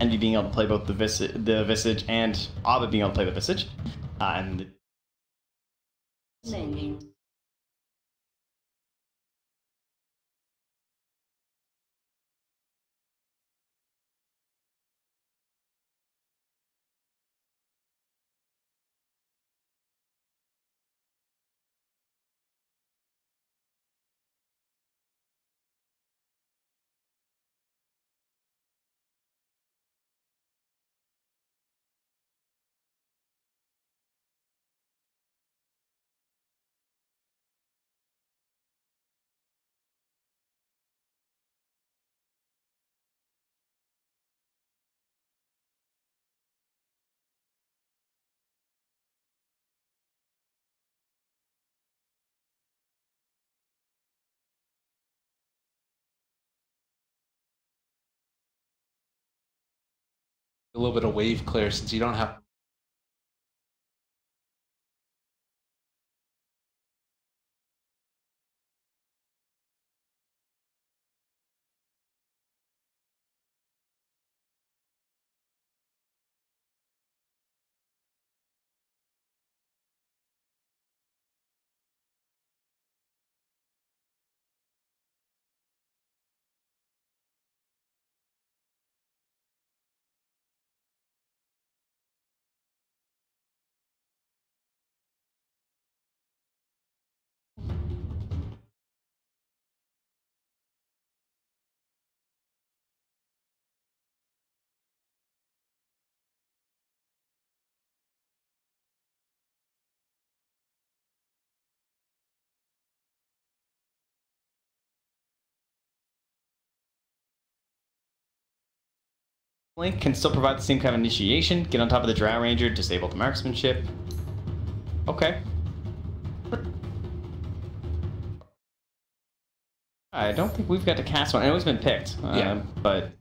Envy being able to play both the Visage and Abba being able to play the Visage. And a little bit of wave clear since you don't have. Link can still provide the same kind of initiation, get on top of the Drow Ranger, disable the marksmanship. Okay. I don't think we've got to cast one. I know it's been picked, yeah. But...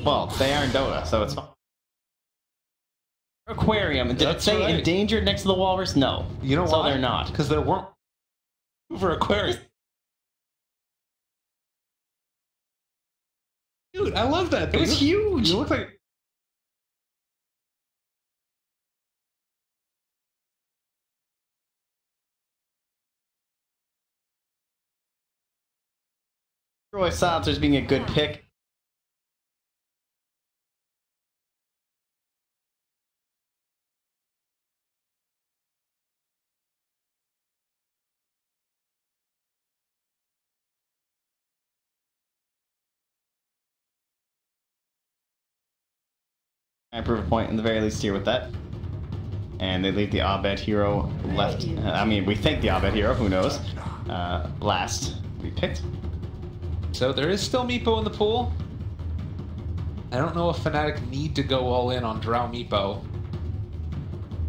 Well, they are in Dota, so it's fine. Aquarium. Did it say right. Endangered next to the Walrus? No. You know why? So they're not. Because there weren't for Aquarium. Dude, I love that thing. It was huge. You look like... Roy Silencer's being a good pick. I prove a point in the very least here with that. And they leave the Abed hero left. I mean, we think the Abed hero, who knows? Last to be picked. So there is still Meepo in the pool. I don't know if Fnatic need to go all in on Drow Meepo,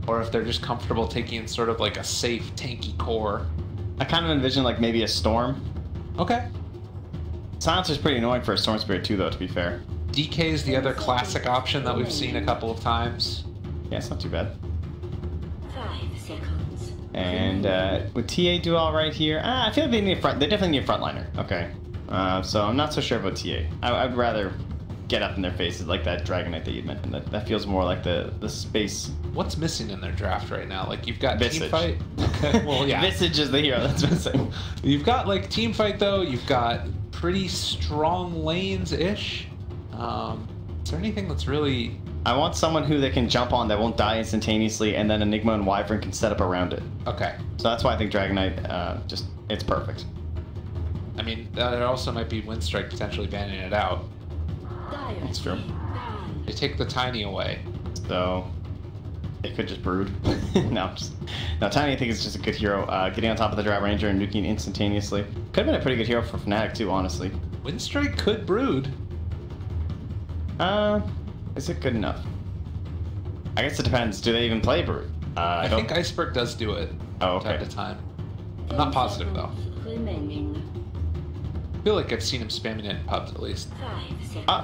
or if they're just comfortable taking sort of like a safe, tanky core. I kind of envision like maybe a Storm. Okay. Silencer's pretty annoying for a Storm Spirit too, though, to be fair. DK is the other classic option that we've seen a couple of times. Yeah, it's not too bad. 5 seconds. And would TA do all right here? I feel like they need a front. They definitely need a frontliner. Okay. So I'm not so sure about TA. I'd rather get up in their faces like that Dragon Knight that you mentioned. That feels more like the space. What's missing in their draft right now? Like you've got Visage. Teamfight. Okay. Well, yeah. Visage is the hero that's missing. You've got like Teamfight though. You've got pretty strong lanes ish. Is there anything that's really... I want someone who they can jump on that won't die instantaneously, and then Enigma and Wyvern can set up around it. Okay. So that's why I think Dragon Knight, it's perfect. I mean, there also might be Winstrike potentially banning it out. That's true. They take the Tiny away. So, it could just brood. No, Tiny I think is just a good hero. Getting on top of the Drow Ranger and nuking instantaneously. Could have been a pretty good hero for Fnatic too, honestly. Winstrike could brood. Is it good enough? I guess it depends. Do they even play brood? I think Iceberg does do it. Oh, okay. Time to time. I'm not positive though. I feel like I've seen him spamming it in pubs at least.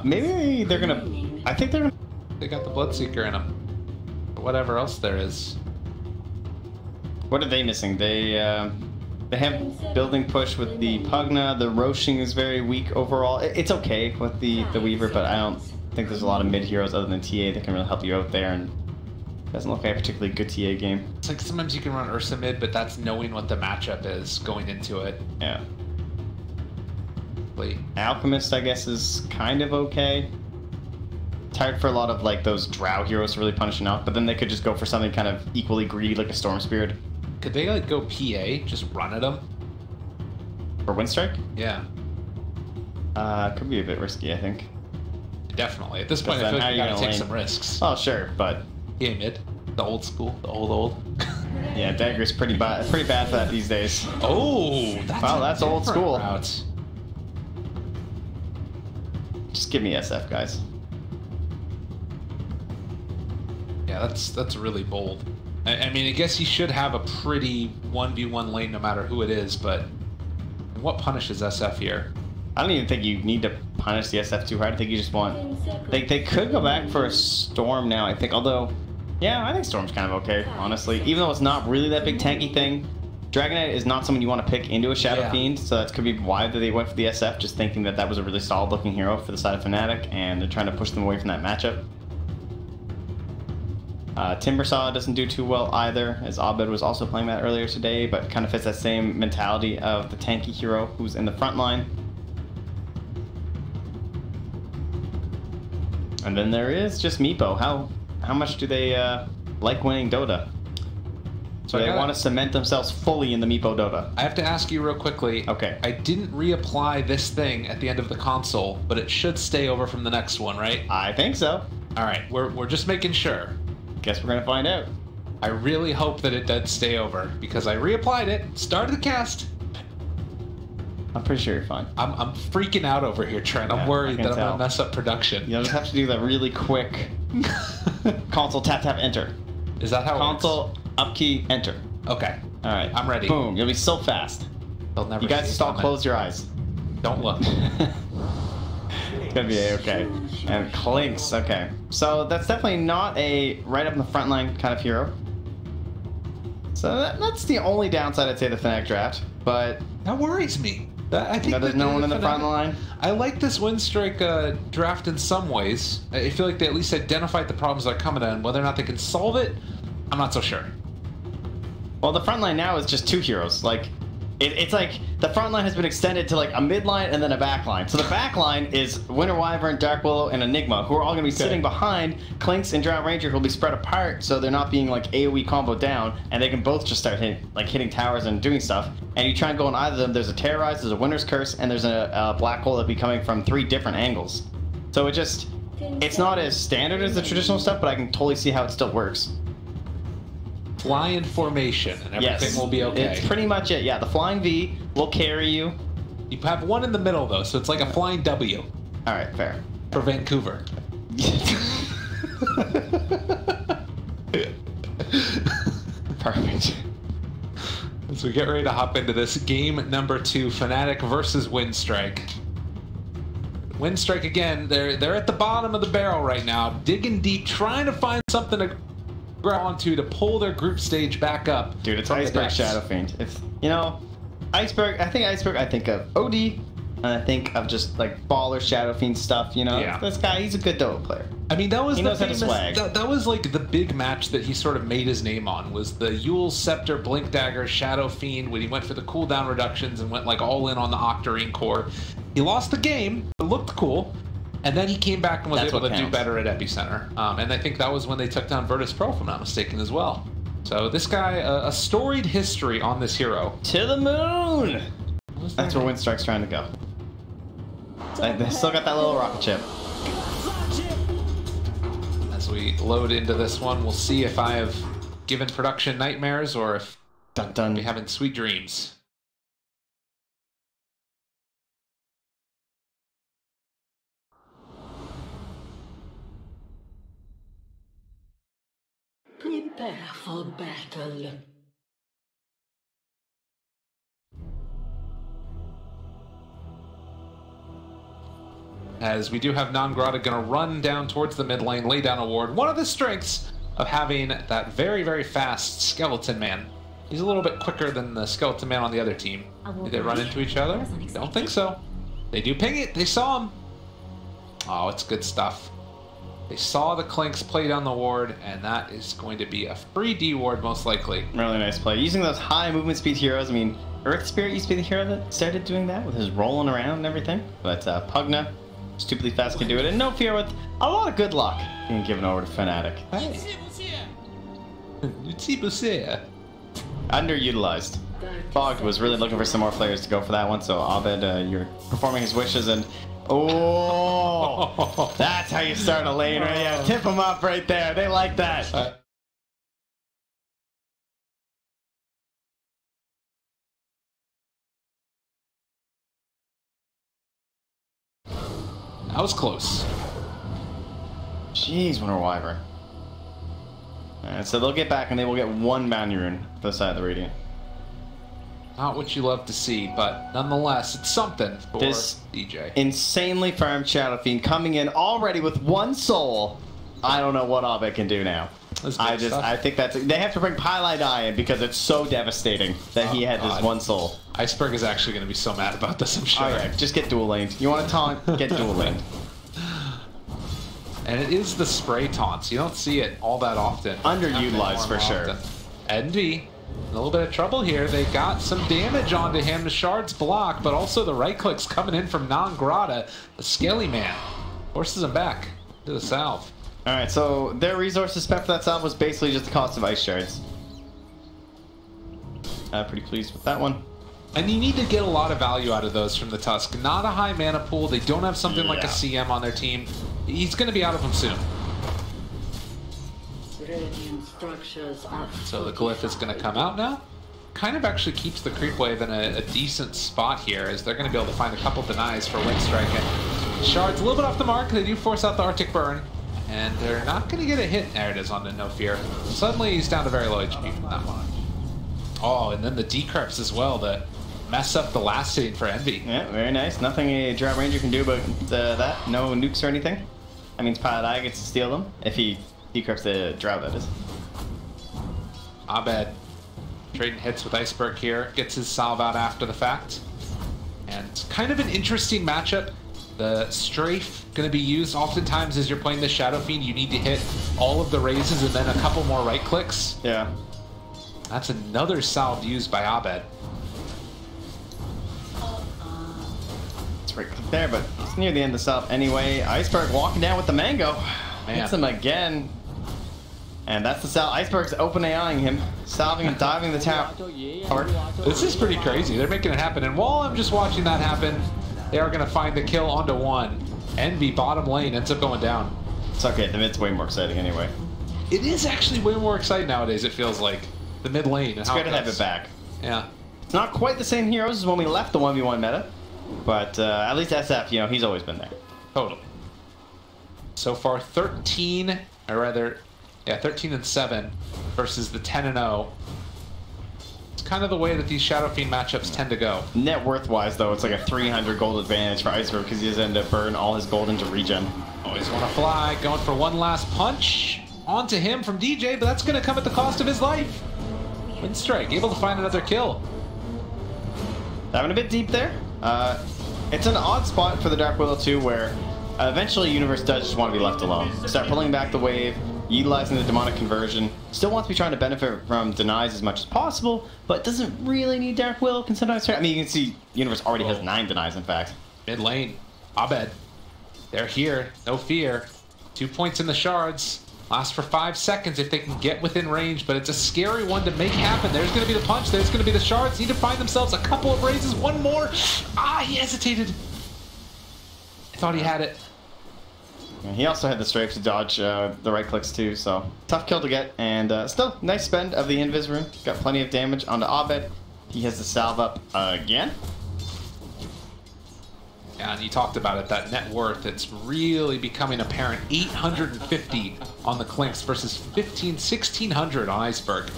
Maybe they're gonna... I think they're gonna... They got the Bloodseeker in them. But whatever else there is. What are they missing? They They have building push with the Pugna. The Roshing is very weak overall. It's okay with the Weaver, but I don't think there's a lot of mid heroes other than TA that can really help you out there, and doesn't look like a particularly good TA game. It's like sometimes you can run Ursa mid, but that's knowing what the matchup is going into it. Yeah. Like, Alchemist, I guess, is kind of okay. It's hard for a lot of like those Drow heroes to really punish an Alch, but then they could just go for something kind of equally greedy like a Storm Spirit. could they like go PA, just run at them? For Winstrike? Yeah. Could be a bit risky, I think. Definitely. At this point, I feel like you gotta take some risks. Oh, sure, but... Yeah, mid. The old school. The old. Yeah, Dagger's pretty bad for that these days. Oh, that's old school. Route. Just give me SF, guys. Yeah, that's really bold. I mean, I guess you should have a pretty 1v1 lane no matter who it is, but what punishes SF here? I don't even think you need to punish the SF too hard. I think you just want... They could go back for a Storm now, I think. Although, yeah, I think Storm's kind of okay, honestly. Even though it's not really that big tanky thing. Dragon Knight is not someone you want to pick into a Shadow Fiend, so that could be why they went for the SF, just thinking that that was a really solid-looking hero for the side of Fnatic, and they're trying to push them away from that matchup. Timbersaw doesn't do too well either, as Abed was also playing that earlier today, but kind of fits that same mentality of the tanky hero who's in the front line. And then there is just Meepo. How much do they like winning Dota? So they want to cement themselves fully in the Meepo Dota. I have to ask you real quickly. Okay. I didn't reapply this thing at the end of the console, but it should stay over from the next one, right? I think so. All right, we're just making sure. Guess we're gonna find out. I really hope that it does stay over because I reapplied it, started the cast. I'm pretty sure you're fine. I'm freaking out over here, Trent. I'm worried that I'm gonna mess up production. You'll just have to do that really quick console tap enter. Is that how console it works? Up key enter? Okay. All right. I'm ready. Boom. You'll be so fast. They'll never. You guys just all close your eyes. Don't look. It's gonna be okay. And Clinks. Okay. So that's definitely not a right up in the front line kind of hero. So that's the only downside I'd say of the Fnatic draft. But that worries me. I think there's no one in the front line. I like this Winstrike draft in some ways. I feel like they at least identified the problems that are coming in. Whether or not they can solve it, I'm not so sure. Well, the front line now is just two heroes. Like, it's like the front line has been extended to like a mid line and then a back line. So the back line is Winter Wyvern, Dark Willow, and Enigma, who are all going to be sitting behind Clinks and Drow Ranger, who will be spread apart, so they're not being like AoE combo down, and they can both just start hitting towers and doing stuff. And you try and go on either of them. There's a Terrorize, there's a Winter's Curse, and there's a Black Hole that'll be coming from 3 different angles. So it's not as standard as the traditional stuff, but I can totally see how it still works. Fly in formation and everything will be okay. It's pretty much it. Yeah, the flying V will carry you. You have one in the middle though, so it's like a flying W. All right, fair. For Vancouver. Perfect. So we get ready to hop into this game number 2, Fnatic versus Winstrike. Winstrike again, they're at the bottom of the barrel right now, digging deep, trying to find something to grab onto to pull their group stage back up. Dude, it's Iceberg Shadow Fiend. It's, you know, Iceberg, I think of OD, and I think of just like baller Shadow Fiend stuff, you know? Yeah. This guy, he's a good Dota player. I mean, that was he knows how to swag. That was like the big match that he sort of made his name on, was the Yule Scepter, Blink Dagger, Shadow Fiend, when he went for the cooldown reductions and went like all in on the Octarine core. He lost the game, but looked cool. And then he came back and was able to do better at Epicenter. And I think that was when they took down Virtus Pro, if I'm not mistaken, as well. So this guy, a storied history on this hero. To the moon! That's where Winstrike's trying to go. They still got that little rocket ship. As we load into this one, we'll see if I have given production nightmares or if we're having sweet dreams. Prepare for battle. As we do have Nangrata going to run down towards the mid lane, lay down a ward. One of the strengths of having that very, very fast skeleton man He's a little bit quicker than the Skeleton Man on the other team. Do they run into each other? Don't think so. They do ping it. They saw him. Oh, it's good stuff. They saw the Clinks play down the ward, and that is going to be a free D ward most likely. Really nice play. Using those high movement speed heroes. I mean, Earth Spirit used to be the hero that started doing that with his rolling around and everything. But Pugna, stupidly fast, can do it. And No Fear with a lot of good luck being given over to Fnatic. Hey. Underutilized. Bog was really looking for some more players to go for that one, so Abed, you're performing his wishes, and oh, that's how you start a lane, right? Yeah, tip them up right there. They like that. That was close. Jeez, Winter Wyvern. Alright, so they'll get back and they will get one bounty rune for the side of the Radiant. Not what you love to see, but nonetheless, it's something for this DJ. Insanely farmed Shadow Fiend coming in already with one soul. I don't know what Abed can do now. I think that's they have to bring Pylai in because it's so devastating that he had this one soul. Iceberg is actually going to be so mad about this, I'm sure. Oh yeah, just get dual laned. You want to taunt? Get dual laned. And it is the spray taunts. You don't see it all that often. Underutilized for sure. Envy, a little bit of trouble here. They got some damage onto him. The shards block, but also the right clicks coming in from Non-Grata. The Scaly Man forces him back to the salve. Alright, so their resources spent for that salve was basically just the cost of ice shards. Pretty pleased with that one. And you need to get a lot of value out of those from the Tusk. Not a high mana pool. They don't have something like a CM on their team. He's going to be out of them soon. So the Glyph is going to come out now. Kind of actually keeps the creep wave in a decent spot here, as they're going to be able to find a couple denies for Winstrike. And Shards a little bit off the mark. They do force out the Arctic Burn. And they're not going to get a hit. There it is on the No Fear. Suddenly he's down to very low HP from that one. Oh, and then the Decrypts as well to mess up the last hitting for Envy. Yeah, very nice. Nothing a Drought Ranger can do about that. No nukes or anything. That means Pylai gets to steal them if he decrypts the Drought, that is. Abed trading hits with Iceberg here. Gets his salve out after the fact. And kind of an interesting matchup. The Strafe going to be used oftentimes as you're playing the Shadow Fiend. You need to hit all of the raises and then a couple more right clicks. Yeah. That's another salve used by Abed. It's right click there, but it's near the end of the salve anyway. Iceberg walking down with the mango. Man. Hits him again. And that's the salve. Iceberg's open AIing him, salving and diving the tower. This is pretty crazy. They're making it happen. And while I'm just watching that happen, they are going to find the kill onto one. Envy, bottom lane, ends up going down. It's okay. The mid's way more exciting anyway. It is actually way more exciting nowadays, it feels like. The mid lane. It's good to have it back. Yeah. It's not quite the same heroes as when we left the 1v1 meta. But at least SF, you know, he's always been there. Totally. So far, 13, or rather, yeah, 13-7 versus the 10-0. It's kind of the way that these Shadow Fiend matchups tend to go. Net worth-wise, though, it's like a 300 gold advantage for Iceberg because he doesn't end up burn all his gold into regen. Always want to fly, going for one last punch onto him from DJ, but that's going to come at the cost of his life. Winstrike able to find another kill. Diving a bit deep there. It's an odd spot for the Dark Willow too, where eventually Universe does just want to be left alone. Start pulling back the wave, utilizing the demonic conversion. Still wants to be trying to benefit from denies as much as possible, but doesn't really need Dark Willow. Can sometimes try. I mean, you can see Universe already has 9 denies, in fact. Mid lane, Abed. They're here, no fear. 2 points in the shards. Last for 5 seconds if they can get within range, but it's a scary one to make happen. There's going to be the punch. There's going to be the shards. Need to find themselves a couple of raises. One more. Ah, he hesitated. I thought he had it. And he also had the strafe to dodge the right clicks too, so tough kill to get. And still, nice spend of the Invis rune. Got plenty of damage onto Abed. He has the salve up again. Yeah, and you talked about it, that net worth, it's really becoming apparent. 850 on the Clinks versus 1600 on Iceberg.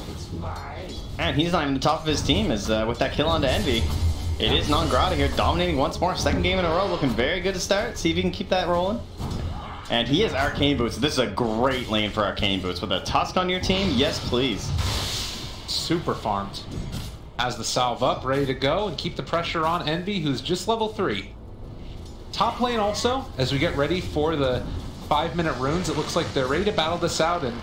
And he's not even the top of his team as with that kill onto Envy. It is Non-Grata here, dominating once more. Second game in a row, looking very good to start. See if he can keep that rolling. And he has Arcane Boots. This is a great lane for Arcane Boots. With a Tusk on your team, yes please. Super farmed. Has the salve up, ready to go, and keep the pressure on Envy, who's just level 3. Top lane also, as we get ready for the 5-minute runes, it looks like they're ready to battle this out, and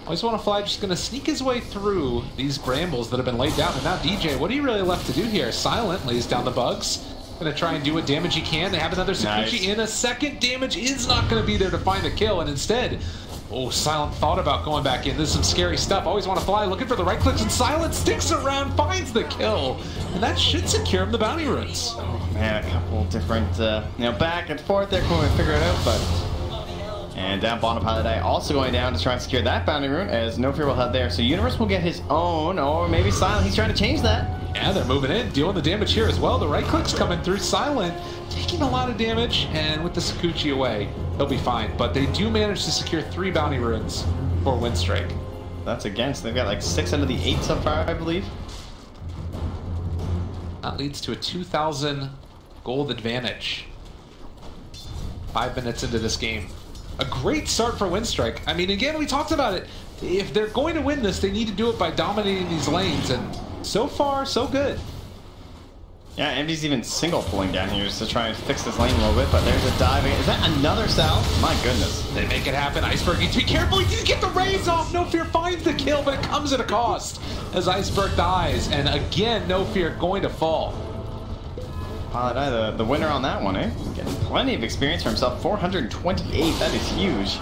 Always Want to Fly just going to sneak his way through these brambles that have been laid down. And now DJ, what are you really left to do here? Silent lays down the bugs. Going to try and do what damage he can. They have another Sakuchi in a second. Damage is not going to be there to find the kill, and instead, oh, Silent thought about going back in. This is some scary stuff. Always Want to Fly looking for the right clicks, and Silent sticks around, finds the kill, and that should secure him the bounty runes. Oh man, a couple different, back and forth there, can we figure it out, but... And down bottom, Pilot Eye also going down to try and secure that bounty rune, as No Fear will head there. So Universe will get his own, or maybe Silent, he's trying to change that. Yeah, they're moving in, dealing the damage here as well. The right click's coming through. Silent taking a lot of damage, and with the Sakuchi away, he'll be fine. But they do manage to secure 3 bounty runes for Winstrike. That's against, they've got like 6 out of the 8 so far, I believe. That leads to a 2,000 gold advantage. 5 minutes into this game. A great start for Winstrike. I mean, again, we talked about it. If they're going to win this, they need to do it by dominating these lanes, and so far, so good. Yeah, Envy's even single pulling down here just to try and fix this lane a little bit, but there's a dive. Is that another salve? My goodness. They make it happen. Iceberg needs to be careful. He didn't get the raise off. No Fear finds the kill, but it comes at a cost as Iceberg dies. And again, No Fear going to fall. Pilot Eye, the winner on that one, eh? Getting plenty of experience for himself. 428, that is huge.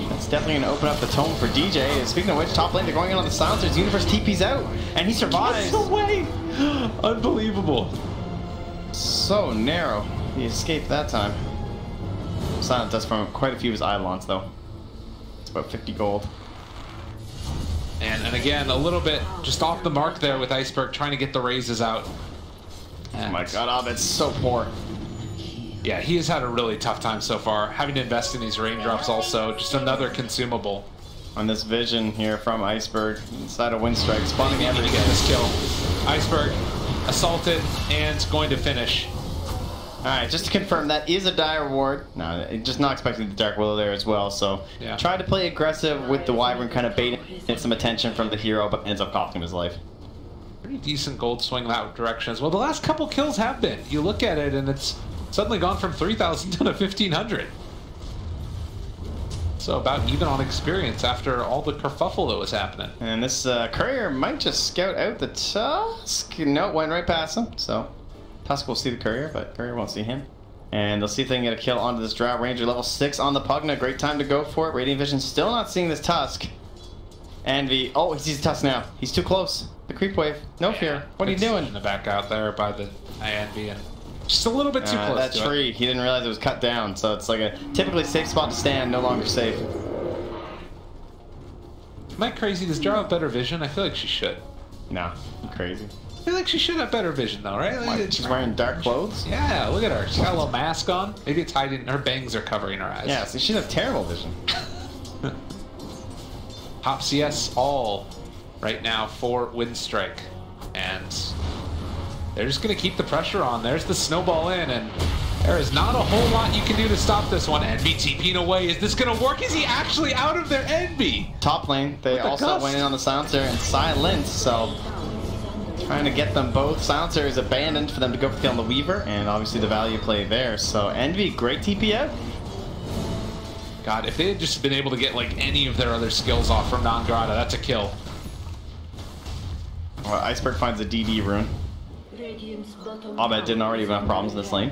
That's definitely going to open up the tone for DJ. Speaking of which, top lane, they're going in on the silencers. Universe TP's out, and he survives. Gets away. Unbelievable. So narrow. He escaped that time. Silent does from quite a few of his Eidolons, though. It's about 50 gold. And again, a little bit just off the mark there with Iceberg trying to get the raises out. And oh my god, that's so poor. Yeah, he has had a really tough time so far. Having to invest in these raindrops also, just another consumable. On this vision here from Iceberg, inside of Winstrike, spawning every to get this kill. Iceberg assaulted and going to finish. Alright, just to confirm, that is a dire reward. No, just not expecting the Dark Willow there as well, so yeah. Tried to play aggressive with the Wyvern, kind of baiting some attention from the hero, but ends up costing him his life. Pretty decent gold swing that direction as well. The last couple kills have been. You look at it and it's suddenly gone from 3,000 to 1,500. So about even on experience after all the kerfuffle that was happening. And this courier might just scout out the Tusk. No, went right past him. So Tusk will see the courier, but courier won't see him. And they'll see if they can get a kill onto this Drought Ranger. Level 6 on the Pugna. Great time to go for it. Radiant Vision still not seeing this Tusk. Envy. Oh, he sees the Tusk now. He's too close. The creep wave. No Fear. What are you doing? In the back out there by the Envy, and just a little bit too close. That tree. He didn't realize it was cut down, so it's like a typically safe spot to stand, no longer safe. Am I crazy? Does Jar have better vision? I feel like she should. No, I'm crazy. I feel like she should have better vision though, right? Like, she's wearing dark clothes? Yeah, look at her. She's got a little mask on. Maybe it's hiding. Her bangs are covering her eyes. Yeah, so she has terrible vision. Top CS all right now for Winstrike. And they're just going to keep the pressure on. There's the snowball in, and there is not a whole lot you can do to stop this one. Envy TPing away. Is this going to work? Is he actually out of there? Envy! Top lane, they also went in on the silencer and silent, so trying to get them both. Silencer is abandoned for them to go for the on the Weaver, and obviously the value play there. So Envy, great TP out. God, if they had just been able to get like any of their other skills off from Non-Grata, that's a kill. Well, Iceberg finds a DD rune. Abed didn't already have problems in this lane.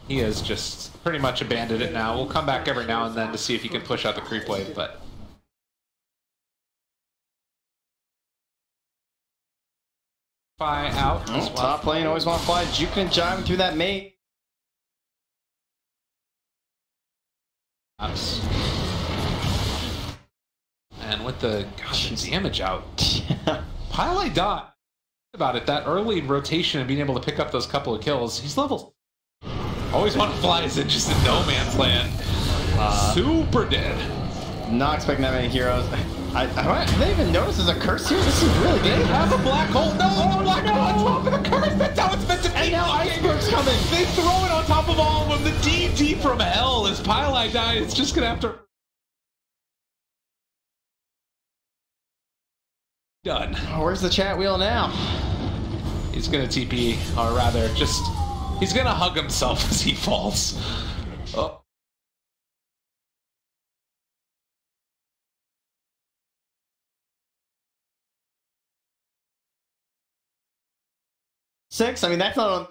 He has just pretty much abandoned it now. We'll come back every now and then to see if he can push out the creep wave, but... out. Top lane, Always Want to Fly, juking and jiving through that maze. And with the damage out, Pilot died about it. That early rotation and being able to pick up those couple of kills. He's level. Always Want to Fly is just in no man's land. Super dead. Not expecting that many heroes. Have they even noticed there's a curse here? This is really good. They have a black hole. No, the black hole on top of the curse. That's how it's meant to be. And now Iceberg's coming. They throw it on top of all of them. The DD from hell as Pilot dies. It's just gonna have to. Done. Oh, where's the chat wheel now? He's gonna TP, or rather, just he's gonna hug himself as he falls. Oh. 6? I mean, that's not on.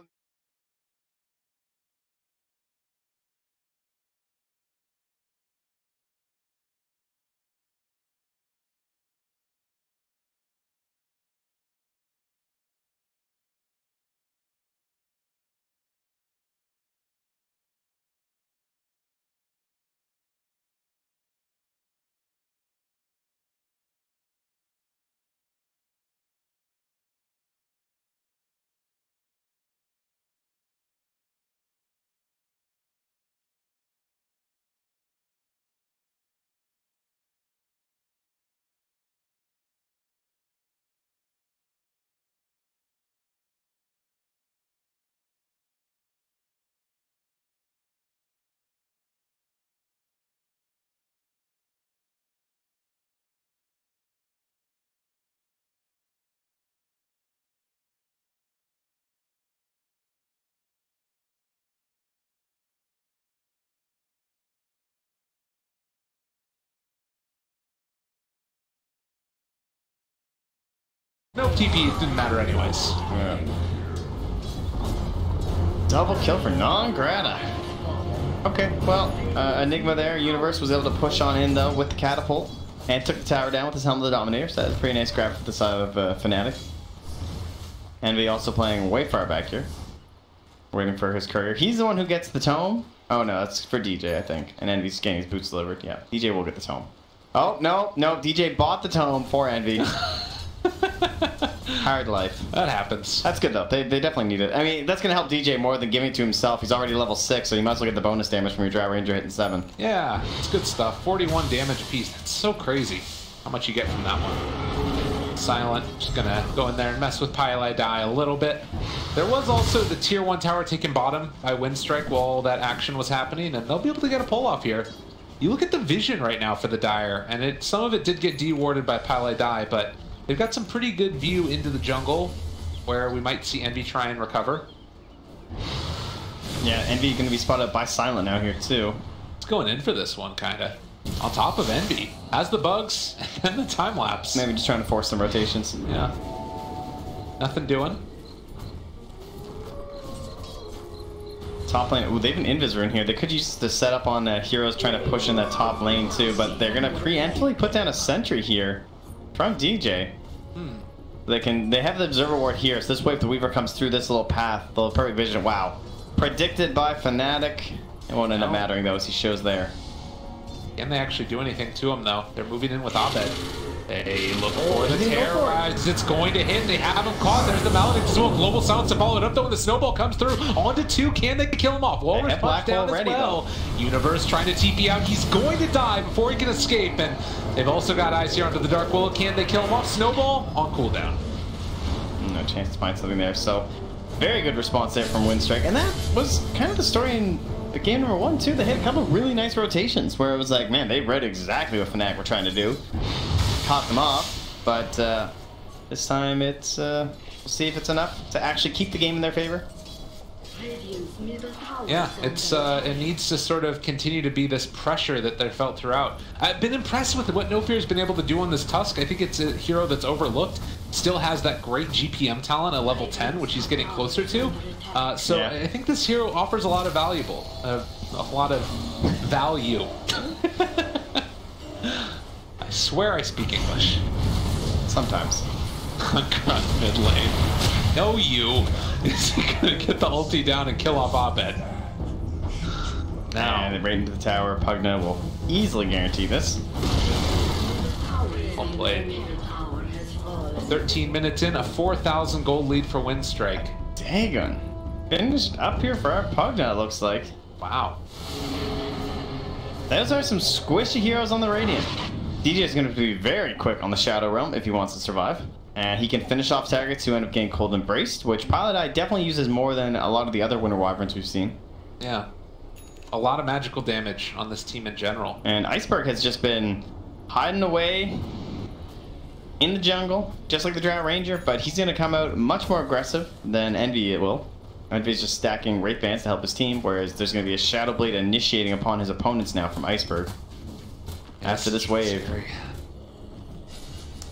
No TP, it didn't matter anyways. Yeah. Double kill for non-grata. Okay, well, Enigma there. Universe was able to push on in, though, with the catapult. And took the tower down with his Helm of the Dominator. So that's a pretty nice grab for the side of Fnatic. Envy also playing way far back here. Waiting for his courier. He's the one who gets the tome. Oh, no, that's for DJ, I think. And Envy's getting his boots delivered. Yeah, DJ will get the tome. Oh, no, no, DJ bought the tome for Envy. Hard life. That happens. That's good though. They definitely need it. I mean, that's gonna help DJ more than giving it to himself. He's already level 6, so you might as well get the bonus damage from your Drow Ranger hitting 7. Yeah, it's good stuff. 41 damage a piece. That's so crazy how much you get from that one. Silent, just gonna go in there and mess with Ti8 a little bit. There was also the tier 1 tower taken bottom by Winstrike while that action was happening, and they'll be able to get a pull off here. You look at the vision right now for the Dire, and some of it did get dewarded by Ti8, but they've got some pretty good view into the jungle where we might see Envy try and recover. Yeah, Envy going to be spotted by Silent now here too. It's going in for this one, kind of. On top of Envy. Has the bugs and the time lapse. Maybe just trying to force some rotations. Yeah. Nothing doing. Top lane. Ooh, they have an Invisor in here. They could use the setup on heroes trying to push in that top lane too, but they're going to preemptively put down a sentry here from DJ. They have the observer ward here, so this way if the Weaver comes through this little path, the perfect vision. Wow. Predicted by Fnatic. It won't end up mattering though as he shows there. Can they actually do anything to him though? They're moving in with Abed. They look for the terrorize. It's going to hit. They have him caught. There's the Maledict as well. Global Silence to follow it up though when the snowball comes through. On to 2. Can they kill him off? Walrus punch down as well. Universe trying to TP out. He's going to die before he can escape. And they've also got eyes here onto the Dark Willow. Can they kill him off? Snowball on cooldown. No chance to find something there. So very good response there from Winstrike. And that was kind of the story in the game number 1 too. They had a couple of really nice rotations where it was like, man, they read exactly what Fnatic were trying to do. Caught them off, but this time it's we'll see if it's enough to actually keep the game in their favor. Yeah, it needs to sort of continue to be this pressure that they felt throughout. I've been impressed with what No Fear's been able to do on this Tusk. I think it's a hero that's overlooked. Still has that great GPM talent at level 10, which he's getting closer to. So yeah. I think this hero offers a lot of a lot of value. I swear I speak English. Sometimes. Grunt mid lane. No, you. Is he gonna get the ulti down and kill off Abed? Now. And right into the tower. Pugna will easily guarantee this. Well played. 13 minutes in, a 4,000 gold lead for Winstrike. Dagon. Finished up here for our Pugna, it looks like. Wow. Those are some squishy heroes on the Radiant. DJ is going to be very quick on the Shadow Realm if he wants to survive. And he can finish off targets who end up getting cold embraced, which Ti8 definitely uses more than a lot of the other Winter Wyverns we've seen. Yeah. A lot of magical damage on this team in general. And Iceberg has just been hiding away in the jungle, just like the Drow Ranger, but he's going to come out much more aggressive than Envy will. Envy's just stacking Wraith Bands to help his team, whereas there's going to be a Shadow Blade initiating upon his opponents now from Iceberg. After this wave.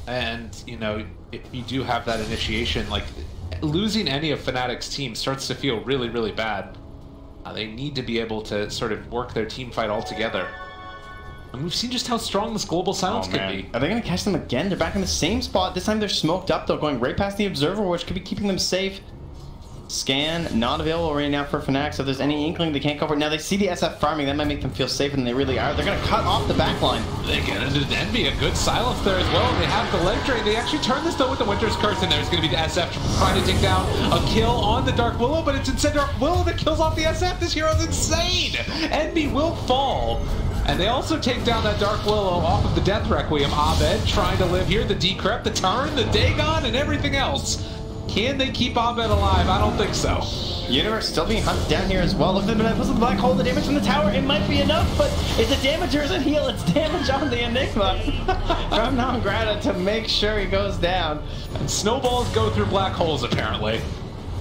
And, you know, if you do have that initiation, like, losing any of Fnatic's team starts to feel really, really bad. They need to be able to sort of work their team fight all together. And we've seen just how strong this global silence could be. Are they going to catch them again? They're back in the same spot. This time they're smoked up, though, going right past the Observer, which could be keeping them safe. Scan, not available right now for Fnatic, so if there's any inkling they can't go for it. Now they see the SF farming, that might make them feel safer than they really are. They're going to cut off the back line. They get into Envy, a good silence there as well. They have the leg drain. They actually turn this though with the Winter's Curse in there. It's going to be the SF trying to take down a kill on the Dark Willow, but it's instead Dark Willow that kills off the SF. This hero's insane! Envy will fall. And they also take down that Dark Willow off of the Death Requiem. Abed trying to live here. The Decrypt, the Turn, the Dagon, and everything else. Can they keep Abed alive? I don't think so. Universe still being hunted down here as well. Look at the black hole, the damage from the tower. It might be enough, but is it damage or is it heal? It's damage on the Enigma from Non-Grata to make sure he goes down. And snowballs go through black holes, apparently.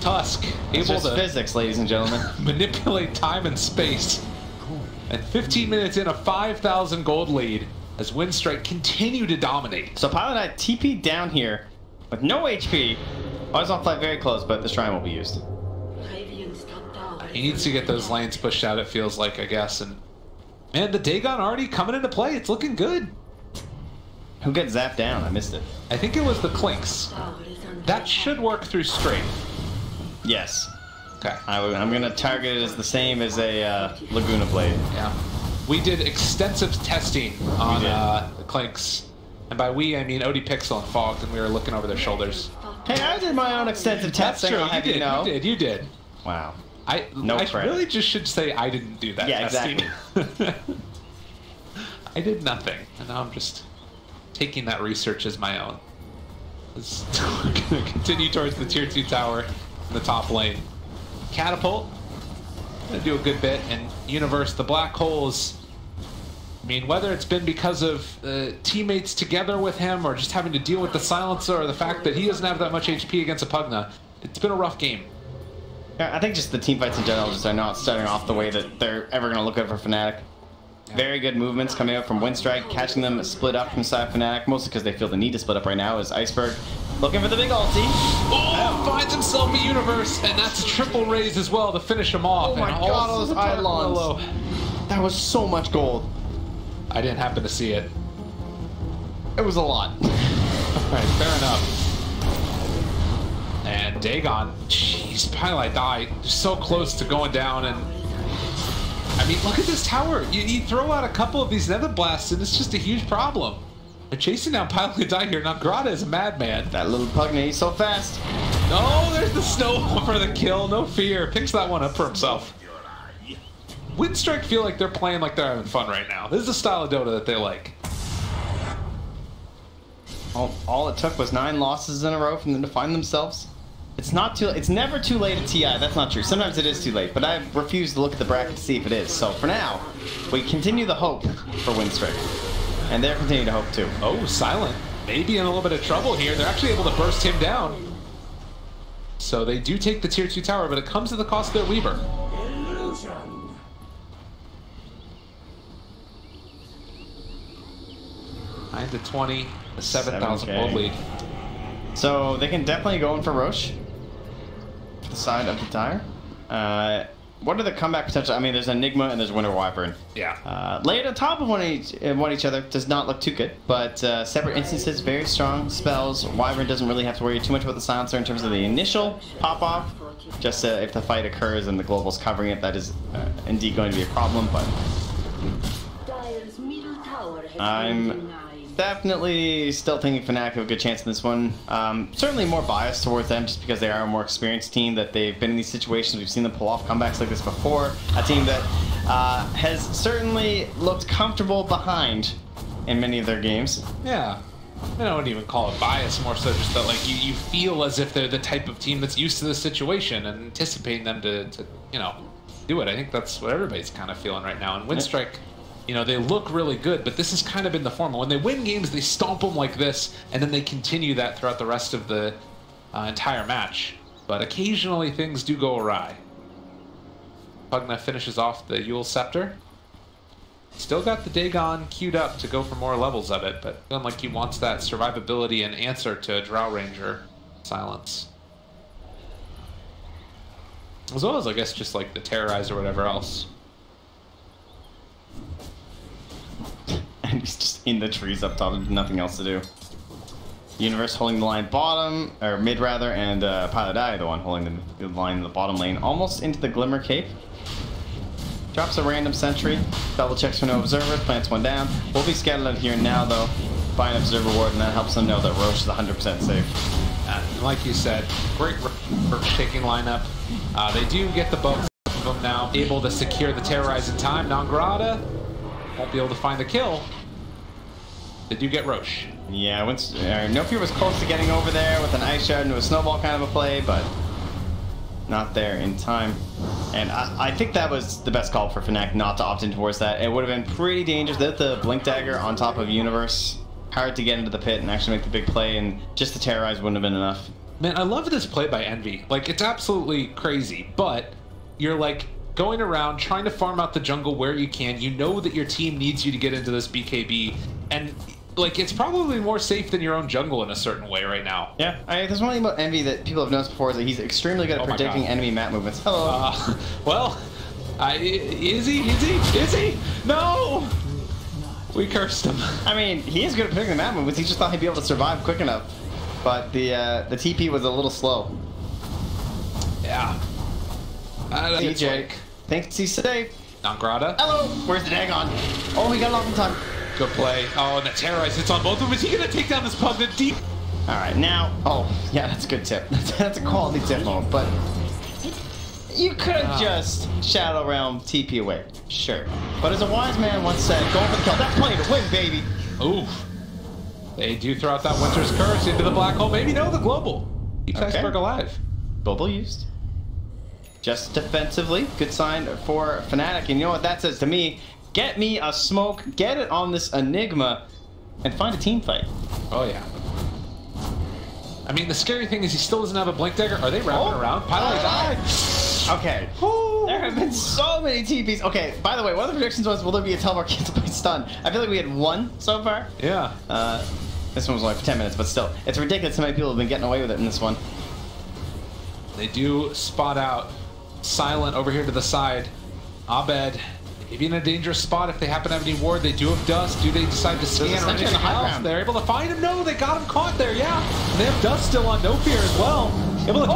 Tusk able to physics, ladies and gentlemen. Manipulate time and space. And 15 minutes in, a 5,000 gold lead as Winstrike continue to dominate. So Pilot I TP'd down here with no HP. I was on flight very close, but the shrine will be used. He needs to get those lanes pushed out, it feels like, I guess. And man, the Dagon already coming into play. It's looking good. Who gets zapped down? I missed it. I think it was the Clinks. That should work through straight. Yes. Okay. I'm going to target it as the same as a Laguna Blade. Yeah. We did extensive testing on the Clinks. And by we, I mean Odie Pixel and Fogged, and we were looking over their shoulders. Hey, I did my own extensive testing. That's true. You did. Wow. I really just should say I didn't do that testing. Exactly. I did nothing, and now I'm just taking that research as my own. We're going to continue towards the tier 2 tower in the top lane. Catapult, going to do a good bit, and Universe, the black holes. I mean, whether it's been because of teammates together with him or just having to deal with the silencer or the fact that he doesn't have that much HP against a Pugna, it's been a rough game. Yeah, I think just the team fights in general just are not starting off the way that they're ever going to look at for Fnatic. Yeah. Very good movements coming out from Winstrike, catching them split up from side Fnatic, mostly because they feel the need to split up right now, is Iceberg looking for the big ulti. Oh, finds himself a Universe, and that's a triple raise as well to finish him off. Oh my god, all those Eidolons. That was so much gold. I didn't happen to see it. It was a lot. Alright, fair enough. And Dagon, jeez, Pylite died. So close to going down, and I mean, look at this tower. You throw out a couple of these Nether Blasts, and it's just a huge problem. They're chasing down Pylite die here. Now Grata is a madman. That little Pugna, he's so fast. Oh, there's the snowball for the kill. No fear. Picks that one up for himself. Winstrike feel like they're playing like they're having fun right now. This is the style of Dota that they like. All it took was 9 losses in a row for them to find themselves. It's never too late at TI. That's not true. Sometimes it is too late, but I refuse to look at the bracket to see if it is. So for now, we continue the hope for Winstrike, and they're continuing to hope too. Oh, Silent, maybe in a little bit of trouble here. They're actually able to burst him down. So they do take the tier 2 tower, but it comes at the cost of their Weaver. 9 to 20, a 7,000 gold lead. So they can definitely go in for Roche. To the side of the tire. What are the comeback potential? I mean, there's Enigma and there's Winter Wyvern. Yeah. Layered on top of one each other does not look too good, but separate instances, very strong spells. Wyvern doesn't really have to worry too much about the silencer in terms of the initial pop-off. Just if the fight occurs and the global's covering it, that is indeed going to be a problem, but I'm definitely still thinking Fnatic have a good chance in this one. Certainly more biased towards them just because they are a more experienced team, that they've been in these situations. We've seen them pull off comebacks like this before. A team that has certainly looked comfortable behind in many of their games. Yeah. I wouldn't even call it bias, more so just that like you feel as if they're the type of team that's used to this situation and anticipating them to you know, do it. I think that's what everybody's kind of feeling right now. And Winstrike, you know, they look really good, but this has kind of been the formula. When they win games, they stomp them like this, and then they continue that throughout the rest of the entire match. But occasionally things do go awry. Pugna finishes off the Yule Scepter. Still got the Dagon queued up to go for more levels of it, but feeling like he wants that survivability and answer to Drow Ranger silence. As well as, I guess, just like the Terrorize or whatever else. And he's just in the trees up top with nothing else to do. Universe holding the line bottom, or mid rather, and Pilot Eye, the one holding the line in the bottom lane, almost into the Glimmer Cape. Drops a random sentry, double checks for no observer, plants one down. We'll be scattered out here now though, by an observer ward, and that helps them know that Roche is 100% safe. Like you said, great taking lineup. They do get the both of them now, able to secure the Terrorize in time. Nangrata won't be able to find the kill. They do get Roche. Yeah, No Fear was close to getting over there with an Ice Shard into a snowball kind of a play, but not there in time. And I think that was the best call for Fnatic not to opt in towards that. It would have been pretty dangerous. The Blink Dagger on top of Universe, hard to get into the pit and actually make the big play, and just the Terrorize wouldn't have been enough. Man, I love this play by Envy. Like, it's absolutely crazy, but you're like going around trying to farm out the jungle where you can. You know that your team needs you to get into this BKB, and like, it's probably more safe than your own jungle in a certain way right now. Yeah, there's one thing about Envy that people have noticed before is that he's extremely good at predicting enemy map movements. Hello. Well, is he? No! We cursed him. I mean, he is good at predicting the map movements. He just thought he'd be able to survive quick enough. But the TP was a little slow. Yeah. DJ thinks he's safe. Nangrata. Hello! Where's the Dagon? Oh, he got it off in time. Good play. Oh, and the Terrorize hits on both of them. Is he gonna take down this Pugna deep? Alright, now... Oh, yeah, that's a good tip. That's a quality tip moment, but... You could have just Shadow Realm TP away. Sure. But as a wise man once said, go for the kill. That's plenty to win, baby! Ooh. They do throw out that Winter's Curse into the black hole. Maybe no, the Global. Keeps Iceberg alive. Global used. Just defensively. Good sign for Fnatic. And you know what that says to me? Get me a smoke, get it on this Enigma, and find a team fight. Oh, yeah. I mean, the scary thing is he still doesn't have a Blink Dagger. Are they wrapping around? Pilot died. Okay. There have been so many TPs. Okay, by the way, one of the predictions was, will there be a telemark cancel by stun? I feel like we had one so far. Yeah. This one was only for 10 minutes, but still. It's ridiculous how many people have been getting away with it in this one. They do spot out Silent over here to the side. Abed. Maybe in a dangerous spot if they happen to have any ward. They do have Dust. Do they decide to scan or anything else? They're able to find him. No, they got him caught there, yeah. And they have Dust still on No Fear as well. Able to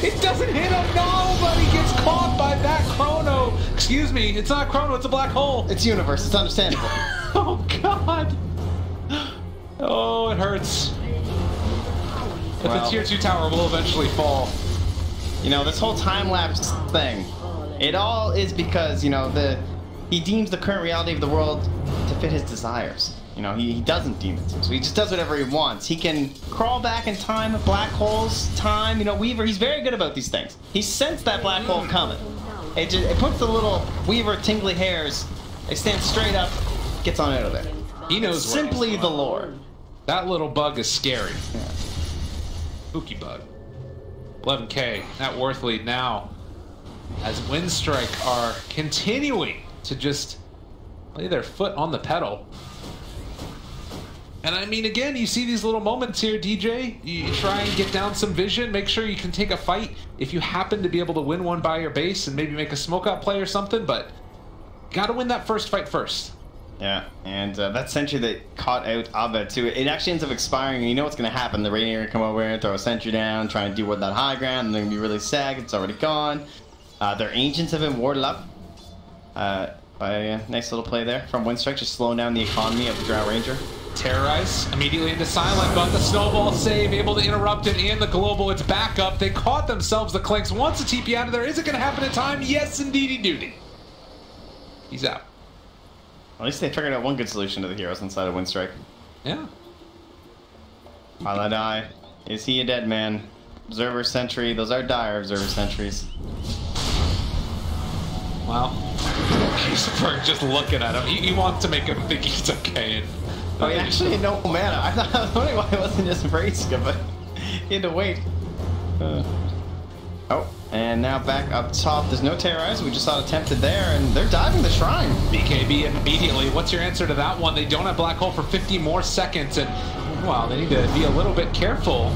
it doesn't hit him. No, but he gets caught by that Chrono. Excuse me, it's not Chrono, it's a black hole. It's Universe, it's understandable. Oh, God. Oh, it hurts. But the tier 2 tower will eventually fall. You know, this whole time-lapse thing, it all is because, you know, he deems the current reality of the world to fit his desires. You know, he doesn't deem it to, so he just does whatever he wants. He can crawl back in time, black holes, time, you know, Weaver, he's very good about these things. He sensed that black hole coming. It puts the little Weaver tingly hairs, they stand straight up, gets on out of there. He knows simply the lore. That little bug is scary. Yeah. Spooky bug. 11K, net worth lead now, as Winstrike are continuing to just lay their foot on the pedal. And I mean, again, you see these little moments here, DJ. You try and get down some vision, make sure you can take a fight if you happen to be able to win one by your base and maybe make a smoke out play or something, but gotta win that first fight first. Yeah, and that sentry that caught out Abed too, it actually ends up expiring, and you know what's going to happen. The Rainier come over and throw a sentry down, try and deal with that high ground, and they're going to be really sad. It's already gone. Their Ancients have been warded up by a nice little play there from Winstrike, just slowing down the economy of the Drow Ranger. Terrorize immediately into Silent, but the snowball save, able to interrupt it, and the Global, it's back up. They caught themselves, the Clinks. Once the TP out of there, is it going to happen in time? Yes, indeedy doody. He's out. At least they figured out one good solution to the heroes inside of Winstrike. Yeah. Pilot Eye. Is he a dead man? Observer Sentry. Those are dire Observer Sentries. Wow. Iceberg just looking at him. He wants to make him think he's okay. And oh, he actually had no mana. I was wondering why he wasn't just racing, but he had to wait. Oh, and now back up top. There's no Terrorizer. We just saw it attempted there, and they're diving the Shrine. BKB immediately. What's your answer to that one? They don't have Black Hole for 50 more seconds, and, well, they need to be a little bit careful.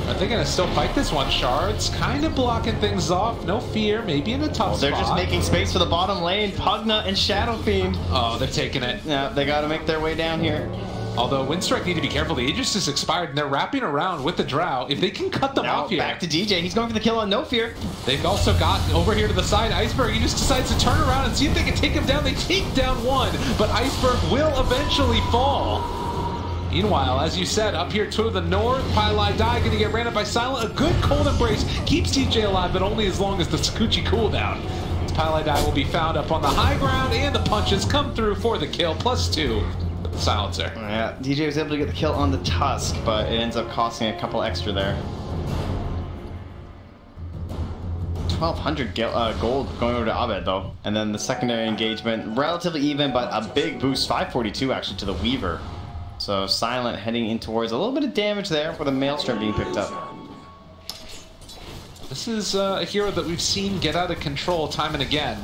Are they going to still fight this one? Shards kind of blocking things off. No fear. Maybe in a tough They're spot. just making space for the bottom lane. Pugna and Shadow Fiend. Oh, they're taking it. Yeah, they got to make their way down here. Although Winstrike need to be careful. The Aegis is expired, and they're wrapping around with the Drow. If they can cut them off here. Back to DJ. He's going for the kill on No Fear. They've also got over here to the side Iceberg. He just decides to turn around and see if they can take him down. They take down one, but Iceberg will eventually fall. Meanwhile, as you said, up here to the north, Pylai Die going to get ran up by Silent. A good cold embrace keeps DJ alive, but only as long as the Sakuchi cooldown. Pylai Die will be found up on the high ground, and the punches come through for the kill, +2 with the silencer. Yeah, DJ was able to get the kill on the Tusk, but it ends up costing a couple extra there. 1,200 gold going over to Abed, though. And then the secondary engagement, relatively even, but a big boost, 542 actually, to the Weaver. So Silent heading in towards a little bit of damage there with a Maelstrom being picked up. This is a hero that we've seen get out of control time and again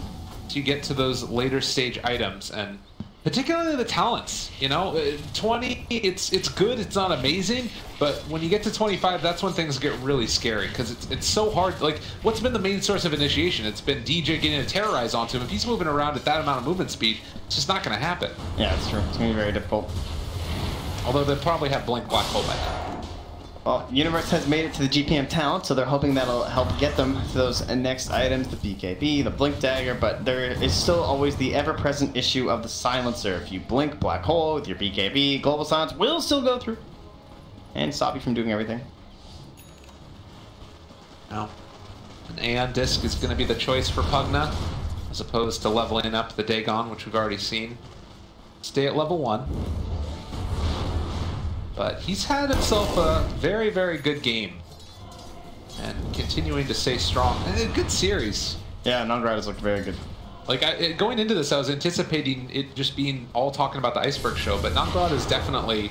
to get to those later stage items, and particularly the talents. You know, 20, it's good, it's not amazing, but when you get to 25, that's when things get really scary, because it's so hard. Like, what's been the main source of initiation? It's been DJ getting to terrorize onto him. If he's moving around at that amount of movement speed, it's just not going to happen. Yeah, that's true. It's going to be very difficult. Although they probably have Blink Black Hole by now. Well, Universe has made it to the GPM talent, so they're hoping that'll help get them to those next items, the BKB, the Blink Dagger, but there is still always the ever-present issue of the Silencer. If you blink Black Hole with your BKB, Global Silence will still go through and stop you from doing everything. Now, an Aeon Disc is going to be the choice for Pugna, as opposed to leveling up the Dagon, which we've already seen. Stay at level 1. But he's had himself a very, very good game. And continuing to stay strong. And a good series. Yeah, Nongrada's looked very good. Like, going into this, I was anticipating it just being all talking about the Iceberg show, but Nongrada has definitely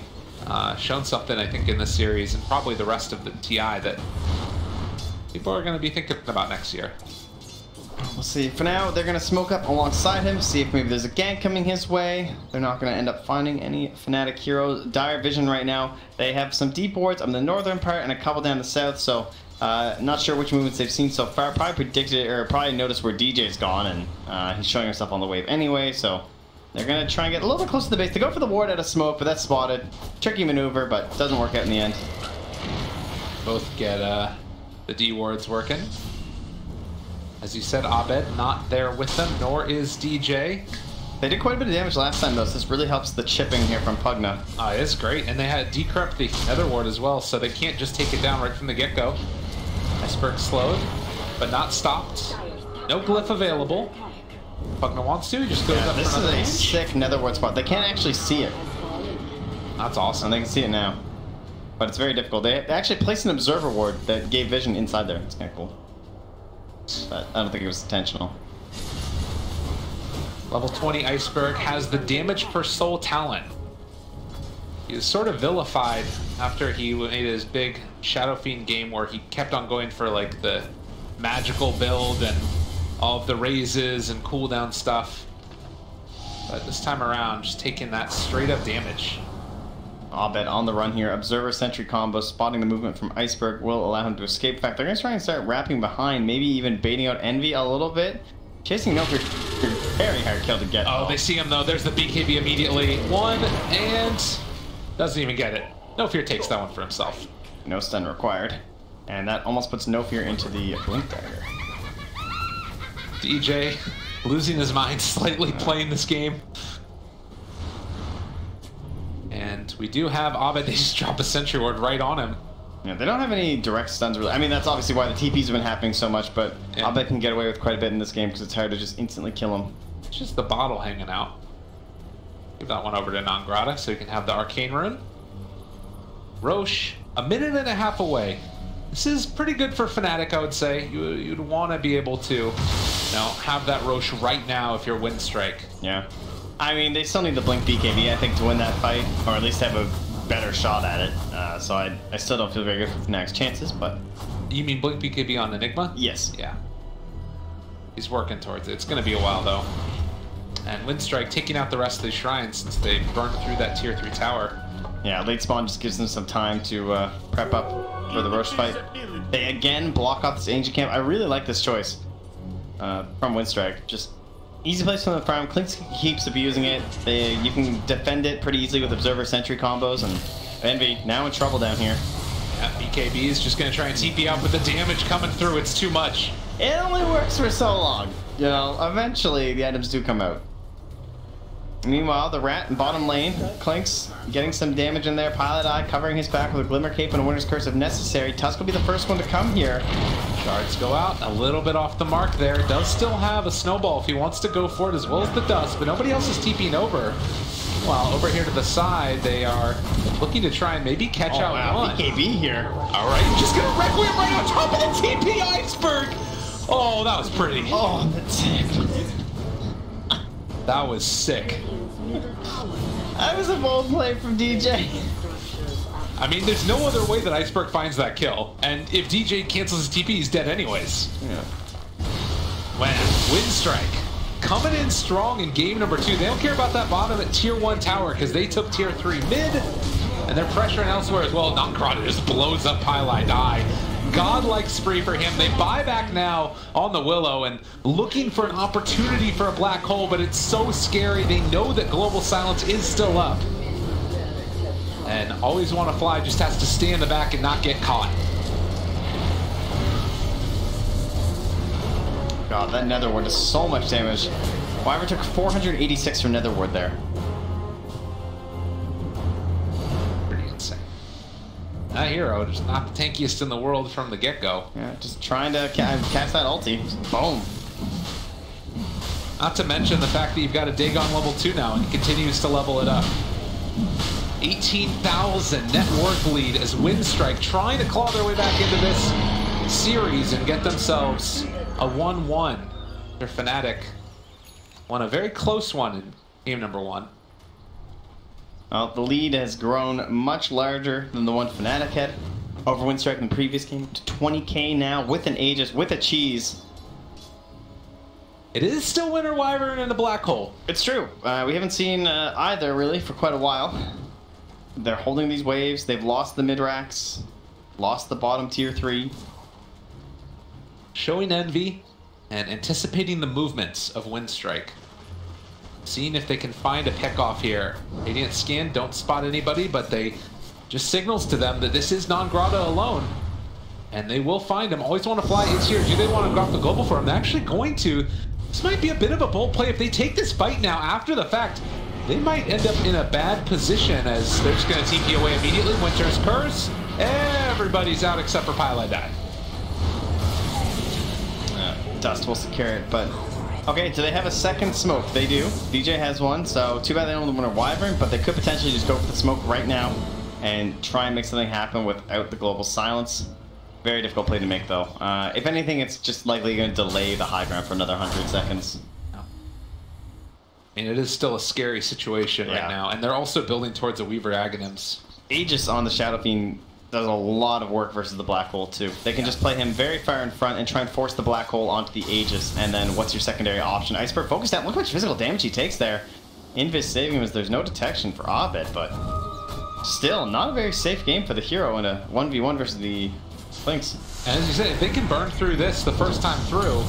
shown something, I think, in this series, and probably the rest of the TI that people are going to be thinking about next year. We'll see. For now, they're going to smoke up alongside him, see if maybe there's a gank coming his way. They're not going to end up finding any Fnatic heroes. Dire Vision right now. They have some deep wards on the northern part and a couple down the south, so not sure which movements they've seen so far. Probably predicted, or probably noticed where DJ's gone, and he's showing himself on the wave anyway, so they're going to try and get a little bit closer to the base. They go for the ward out of smoke, but that's spotted. Tricky maneuver, but doesn't work out in the end. Both get the D wards working. As you said, Abed not there with them, nor is DJ. They did quite a bit of damage last time, though, so this really helps the chipping here from Pugna. It is great, and they had decorrupt the Nether Ward as well, so they can't just take it down right from the get-go. Iceberg slowed, but not stopped. No glyph available. Pugna wants to, he just goes up This for another is a sick Nether Ward spot. They can't actually see it. That's awesome. And they can see it now. But it's very difficult. They actually placed an Observer Ward that gave vision inside there. It's kind of cool. But I don't think it was intentional. Level 20 Iceberg has the damage per soul talent. He was sort of vilified after he made his big Shadow Fiend game where he kept on going for like the magical build and all of the raises and cooldown stuff. But this time around, just taking that straight up damage. Abed on the run here. Observer Sentry combo, spotting the movement from Iceberg will allow him to escape. In fact, they're going to try and start wrapping behind, maybe even baiting out Envy a little bit. Chasing Milford, very hard kill to get. Oh, they see him though. There's the BKB immediately. One, and doesn't even get it. No Fear takes that one for himself. No stun required. And that almost puts No Fear into the Blink Dagger. DJ losing his mind slightly playing this game. And we do have Abed. They just drop a Sentry Ward right on him. Yeah, they don't have any direct stuns really. I mean, that's obviously why the TPs have been happening so much, but yeah. Abed can get away with quite a bit in this game because it's hard to just instantly kill him. It's just the bottle hanging out. Give that one over to Nongrada so he can have the Arcane Rune. Roche, a minute and a half away This is pretty good for Fnatic, I would say. You'd want to be able to, have that Roche right now if you're Winstrike. Yeah. I mean, they still need the Blink BKB, I think, to win that fight, or at least have a better shot at it. So I still don't feel very good for Fnatic's chances, but... You mean Blink BKB on Enigma? Yes. Yeah. He's working towards it. It's going to be a while, though. And Winstrike taking out the rest of the shrines since they burned through that tier 3 tower. Yeah, late spawn just gives them some time to prep up for the Roche fight. They again block off this Ancient Camp. I really like this choice from Winstrike. Just easy place from the farm. Clinks keeps abusing it. You can defend it pretty easily with Observer Sentry combos, and Envy now in trouble down here. Yeah, BKB is just going to try and TP out with the damage coming through. It's too much. It only works for so long. You know, eventually the items do come out. Meanwhile, the rat in bottom lane, Clinks getting some damage in there. Pilot Eye covering his back with a Glimmer Cape and a Winter's Curse if necessary. Tusk will be the first one to come here. Shards go out, a little bit off the mark there. Does still have a Snowball if he wants to go for it, as well as the Dust, but nobody else is TPing over. While over here to the side, they are looking to try and maybe catch out one. BKB here. All right, just gonna Requiem right on top of the TP Iceberg. Oh, that was pretty. Oh, that's it. That was sick. That was a bold play from DJ. I mean, there's no other way that Iceberg finds that kill. And if DJ cancels his TP, he's dead anyways. Yeah. When Winstrike coming in strong in game number 2. They don't care about that bottom at tier 1 tower because they took tier 3 mid. And they're pressuring elsewhere as well. Nocrata just blows up Pylai Die. Godlike spree for him. They buy back now on the Willow and looking for an opportunity for a black hole, but it's so scary. They know that Global Silence is still up. And Always Want to Fly just has to stay in the back and not get caught. God, that Nether Ward does so much damage. Wyvern took 486 from Nether Ward there. Pretty insane. That hero just not the tankiest in the world from the get-go. Yeah, just trying to cast that ulti. Boom. Not to mention the fact that you've got a dig on level 2 now, and he continues to level it up. 18,000 net worth lead as Winstrike trying to claw their way back into this series and get themselves a 1-1. Their Fnatic won a very close one in game number 1. Well, the lead has grown much larger than the one Fnatic had over Winstrike in the previous game to 20k now with an Aegis, with a cheese. It is still Winter Wyvern and a Black Hole. It's true. We haven't seen either really for quite a while. They're holding these waves. They've lost the mid racks, lost the bottom tier 3. Showing envy and anticipating the movements of Winstrike. Seeing if they can find a pick off here. Radiant Scan don't spot anybody, but they just signals to them that this is non-Grata alone. And they will find him. Always Want to Fly is here. Do they want to drop the global for him? They're actually going to. This might be a bit of a bold play. If they take this fight now after the fact, they might end up in a bad position as they're just going to TP away immediately. Winter's Curse. Everybody's out except for Pylai Die. Dust will secure it, but... Okay, do they have a second smoke? They do. DJ has one, so too bad they don't want to Wyvern, but they could potentially just go for the smoke right now and try and make something happen without the Global Silence. Very difficult play to make, though. If anything, it's just likely going to delay the high ground for another 100 seconds. I mean, it is still a scary situation right now, and they're also building towards a Weaver Aghanims. Aegis on the Shadow Fiend does a lot of work versus the Black Hole, too. They can just play him very far in front and try and force the Black Hole onto the Aegis, and then what's your secondary option? Iceberg focused out. Look how much physical damage he takes there. Invis saving him as there's no detection for Abed, but still, not a very safe game for the hero in a 1v1 versus the Lynx. And as you said, if they can burn through this the first time through,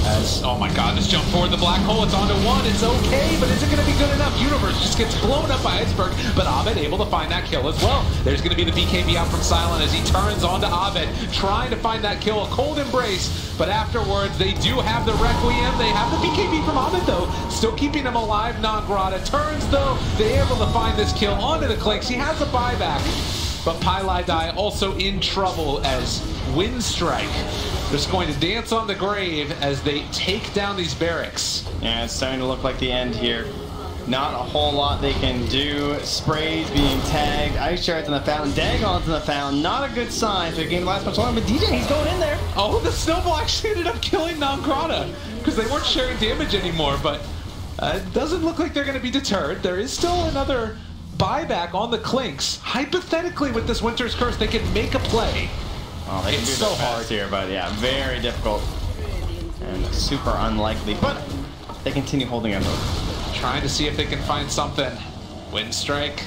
as, oh my god, just jump forward the Black Hole, it's onto 1, it's okay, but is it going to be good enough? Universe just gets blown up by Iceberg, but Abed able to find that kill as well. There's going to be the BKB out from Silent as he turns onto Abed, trying to find that kill, a cold embrace, but afterwards they do have the Requiem, they have the BKB from Abed though, still keeping him alive, non-Grata. Turns though, they're able to find this kill onto the Clinks, he has a buyback, but Pylai Die also in trouble as Winstrike just going to dance on the grave as they take down these barracks. Yeah, it's starting to look like the end here. Not a whole lot they can do. Sprays being tagged. Ice shards in the fountain. Dagon's in the fountain. Not a good sign for the game last much longer, but DJ, he's going in there. Oh, the snowball actually ended up killing Non-Grata because they weren't sharing damage anymore, but it doesn't look like they're going to be deterred. There is still another buyback on the Clinks. Hypothetically, with this Winter's Curse, they can make a play. Oh, they can do so hard here, but yeah, very difficult and super unlikely. But they continue holding up. Trying to see if they can find something. Winstrike.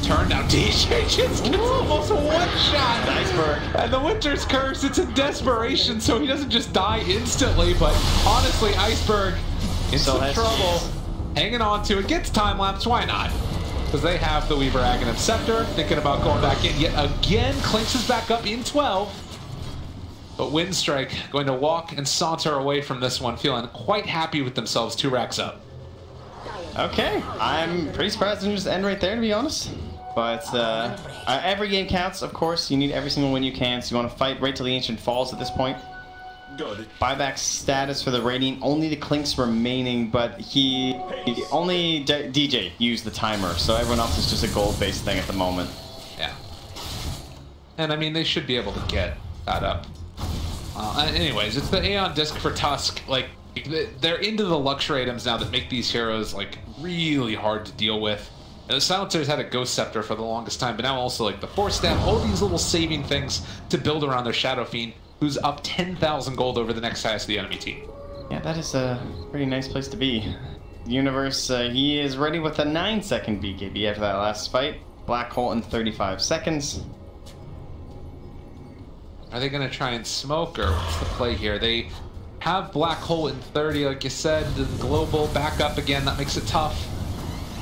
Turn now. DJ just gets almost one shot. Iceberg. And the Winter's Curse, it's in desperation, so he doesn't just die instantly, but honestly, Iceberg in some trouble. Hanging on to it. Gets time lapse. Why not? Because they have the Weaver Aghanim Scepter. Thinking about going back in yet again. Clinks is back up in 12. But Winstrike going to walk and saunter away from this one, feeling quite happy with themselves. 2 racks up. Okay, I'm pretty surprised it didn't just end right there, to be honest. But every game counts, of course. You need every single win you can, so you want to fight right till the Ancient falls at this point. Buyback status for the Radiant, only the Clinks remaining, but only DJ used the timer, so everyone else is just a gold-based thing at the moment. Yeah. And I mean, they should be able to get that up. Anyways, it's the Aeon Disc for Tusk. Like, they're into the luxury items now that make these heroes like really hard to deal with. And the Silencers had a Ghost Scepter for the longest time, but now also like the Force Staff, all these little saving things to build around their Shadow Fiend, who's up 10,000 gold over the next highest of the enemy team. Yeah, that is a pretty nice place to be. Universe, he is ready with a 9-second BKB after that last fight. Black Hole in 35 seconds. Are they going to try and smoke, or what's the play here? They have Black Hole in 30, like you said, the global back up again. That makes it tough.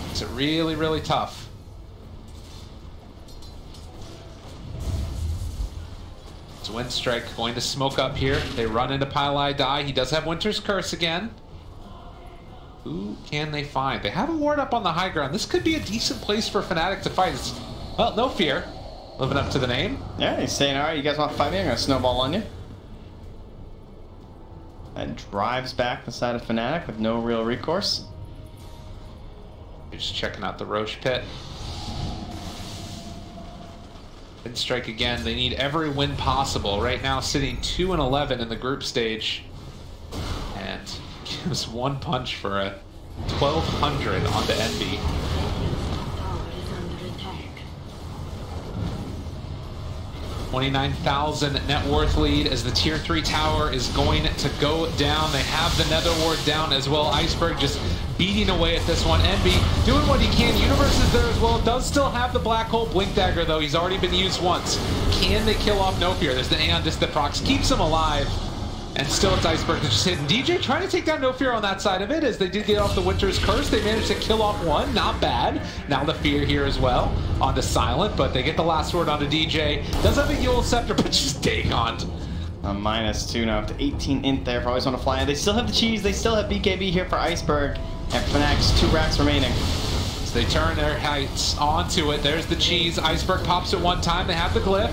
Makes it really, really tough. It's Winstrike going to smoke up here. They run into Pylai Die. He does have Winter's Curse again. Who can they find? They have a ward up on the high ground. This could be a decent place for Fnatic to fight. Well, no fear. Living up to the name. Yeah, he's saying, all right, you guys want to fight me? I'm going to snowball on you. And drives back the side of Fnatic with no real recourse. Just checking out the Roche pit. Winstrike again. They need every win possible. Right now, sitting 2-11 in the group stage. And gives one punch for a 1200 onto Envy. 29,000 net worth lead as the tier 3 tower is going to go down. They have the Nether Ward down as well. Iceberg just beating away at this one. Envy doing what he can. Universe is there as well. Does still have the Black Hole Blink Dagger though. He's already been used once. Can they kill off No Fear? There's the Aeon Disc that procs, keeps him alive. And still it's Iceberg that's just hitting. DJ trying to take down No Fear on that side of it as they did get off the Winter's Curse. They managed to kill off one, not bad. Now the Fear here as well onto Silent, but they get the last word onto DJ. Does have a Yule Scepter, but just Dagon'd. A -2 now up to 18 int there for Always Want to Fly. They still have the cheese, they still have BKB here for Iceberg. And Fnatic's 2 racks remaining. So they turn their heights onto it. There's the cheese. Iceberg pops it one time. They have the glyph.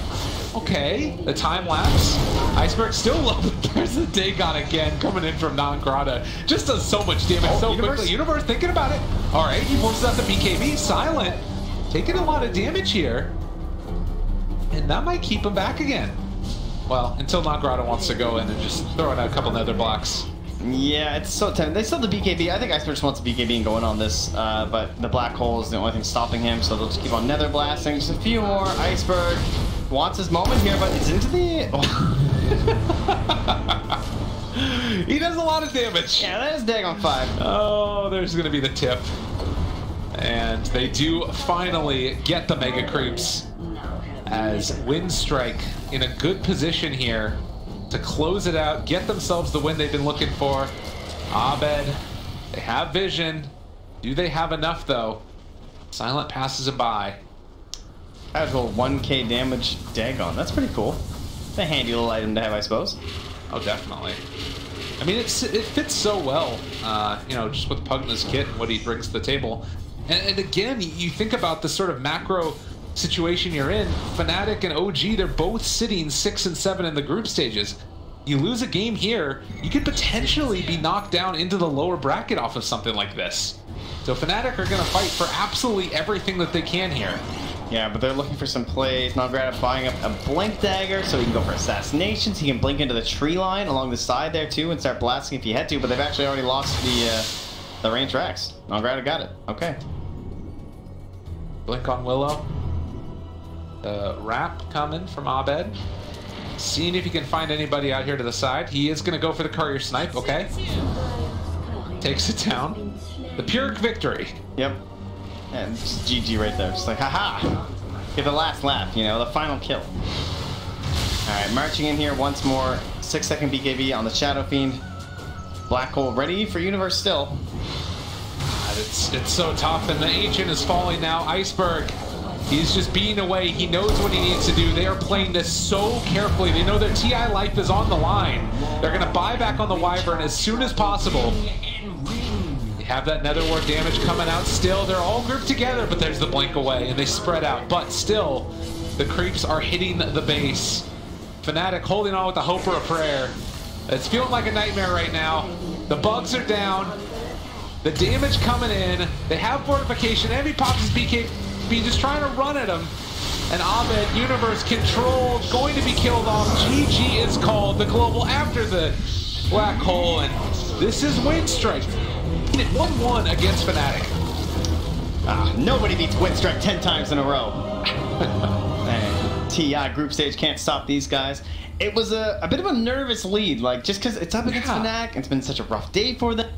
Okay, the time lapse. Iceberg still low, but there's the Dagon again coming in from Non-Grata. Just does so much damage so quickly. Universe thinking about it. All right, he forces out the BKB. Silent, taking a lot of damage here. And that might keep him back again. Well, until Non-Grata wants to go in and just throw in a couple nether blocks. Yeah, it's so tempting. They still have the BKB. I think Iceberg just wants the BKB and going on this, but the Black Hole is the only thing stopping him, so they'll just keep on nether blasting. Just a few more. Iceberg wants his moment here, but it's into the... He does a lot of damage. Yeah, that is Dagon 5. Oh, there's going to be the tip. And they do finally get the Mega Creeps as Winstrike in a good position here to close it out, get themselves the win they've been looking for. Abed, they have vision. Do they have enough, though? Silent passes it by. Casual 1k damage Dagon. That's pretty cool. It's a handy little item to have, I suppose. Oh, definitely. I mean, it fits so well, you know, just with Pugna's kit and what he brings to the table. And again, you think about the sort of macro situation you're in. Fnatic and OG, they're both sitting 6 and 7 in the group stages. You lose a game here, you could potentially be knocked down into the lower bracket off of something like this. So Fnatic are going to fight for absolutely everything that they can here. Yeah, but they're looking for some plays. Nograd buying up a blink dagger so he can go for assassinations. He can blink into the tree line along the side there too and start blasting if he had to, but they've actually already lost the range tracks. Nograd got it. Okay. Blink on Willow. The wrap coming from Abed. Seeing if he can find anybody out here to the side. He is going to go for the courier snipe. Okay. Takes it down. The Pyrrhic victory. Yep. And just GG right there. Just like, haha! Get the last lap, you know, the final kill. Alright, marching in here once more. 6-second BKB on the Shadow Fiend. Black Hole ready for Universe still. It's so tough, and the Ancient is falling now. Iceberg, he's just being away. He knows what he needs to do. They are playing this so carefully. They know their TI life is on the line. They're going to buy back on the Wyvern as soon as possible. Have that Nether Ward damage coming out still. They're all grouped together, but there's the blink away, and they spread out. But still, the creeps are hitting the base. Fnatic holding on with the hope or a prayer. It's feeling like a nightmare right now. The bugs are down. The damage coming in. They have fortification. Envy pops his BKB, just trying to run at him. And Abed, Universe controlled, going to be killed off. GG is called, the global after the black hole, and this is Winstrike. 1-1 against Fnatic. Nobody beats Winstrike 10 times in a row. And TI group stage can't stop these guys. It was a bit of a nervous lead, like just because it's up against Fnatic, and it's been such a rough day for them.